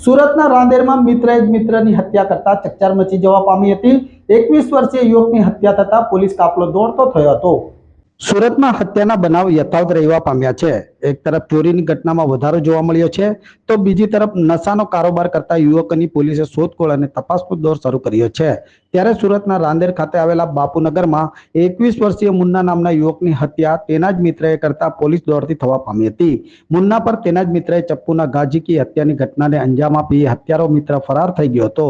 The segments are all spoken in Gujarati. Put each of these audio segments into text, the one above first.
સુરતના રાંદેરમાં મિત્રએ જ મિત્રની હત્યા કરતા ચકચાર મચી જવા પામી હતી। 21 વર્ષીય યુવકની હત્યા થતા પોલીસ કાફલો દોડતો થયો હતો। સુરતમાં હત્યાના બનાવ યથાવત રહેવા પામ્યા છે। એક તરફ ચોરીની ઘટનામાં વધારો જોવા મળ્યો છે, તો બીજી તરફ નશાનો કારોબાર કરતા યુવકોની પોલીસે શોધખોળ અને તપાસનો દોર શરૂ કર્યો છે। ત્યારે સુરતના રાંદેર ખાતે આવેલા બાપુનગરમાં 21 વર્ષીય મુન્ના નામના યુવકની હત્યા તેના જ મિત્રએ કરતા પોલીસ દોડતી થવા પામી હતી। મુન્ના પર તેના જ મિત્રએ ચપ્પુના ઘા ઝીકી હત્યાની ઘટનાને અંજામ આપી હત્યારો મિત્ર ફરાર થઈ ગયો હતો।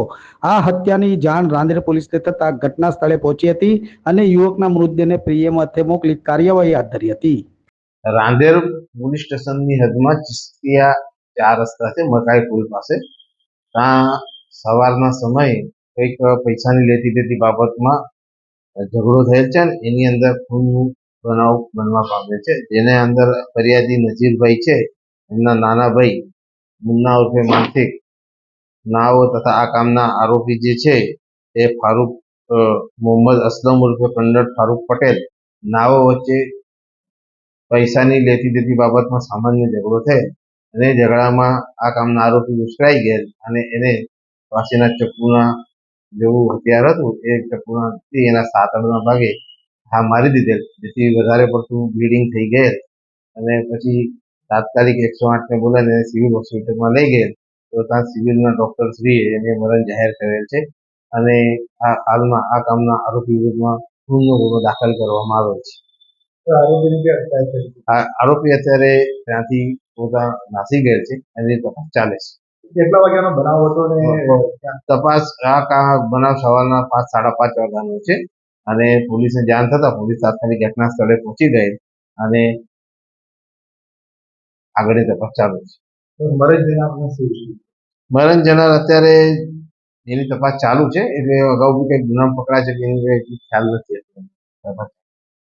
આ હત્યાની જાણ રાંદેર પોલીસને થતા ઘટના સ્થળે પહોંચી હતી અને યુવકના મૃતદેહને પીએમ અર્થે મોકલી કાર્યવાહી હાથ ધરી હતી। રાંદેર પોલીસ સ્ટેશનની હદમાં ચિસ્તિયા 4 રસ્તા છે, મકાઈ પુલ પાસે। ત્યાં સવારના સમયે કંઈક પૈસાની લેતી દેતી બાબતમાં ઝઘડો થયેલ છે ને એની અંદર ખૂનનો બનાવ બનવા પામ્યો છે, જેને અંદર ફરિયાદી નજીરભાઈ છે, એમના નાના ભાઈ મુન્ના ઉર્ફે માનસિક નાઓ તથા આ કામના આરોપી જે છે એ ફારૂક મોહમ્મદ અસલમ ઉર્ફે કંડર ફારૂક પટેલ નાઓ વચ્ચે પૈસાની લેતી દેતી બાબતમાં સામાન્ય ઝઘડો થયેલ અને ઝઘડામાં આ કામના આરોપી ઉશ્કેરાઈ ગયેલ અને એને પાસેના ચપ્પુના જેવું હથિયાર હતું એ ચપ્પુના એના સાતડના ભાગે હા મારી દીધેલ, જેથી વધારે પડતું બ્લીડિંગ થઈ ગયેલ અને પછી તાત્કાલિક 108ને બોલાવીને સિવિલ હોસ્પિટલમાં લઈ ગયેલ, તો ત્યાં સિવિલના ડૉક્ટર શ્રીએ એને મરણ જાહેર કરેલ છે અને આ હાલમાં આ કામના આરોપી વિરુદ્ધમાં ખૂનનો ગુનો દાખલ કરવામાં આવેલ છે। આરોપી અત્યારે ત્યાંથી પોતા નાસી ગયેલ છે અને તપાસ ચાલે છે। કેટલા વાગ્યાનો બનાવ હતો ને તપાસ આ બનાવ સવારના 5 સાડા 5 વાગ્યાનો છે અને પોલીસને જાણ થતા પોલીસ તાત્કાલિક ઘટના સ્થળે પહોંચી ગઈ અને આગળની તપાસ ચાલુ છે। મરણ જનાર અત્યારે એની તપાસ ચાલુ છે, એટલે અગાઉ બી કંઈક ગુના પકડાય છે કે એની ખ્યાલ નથી।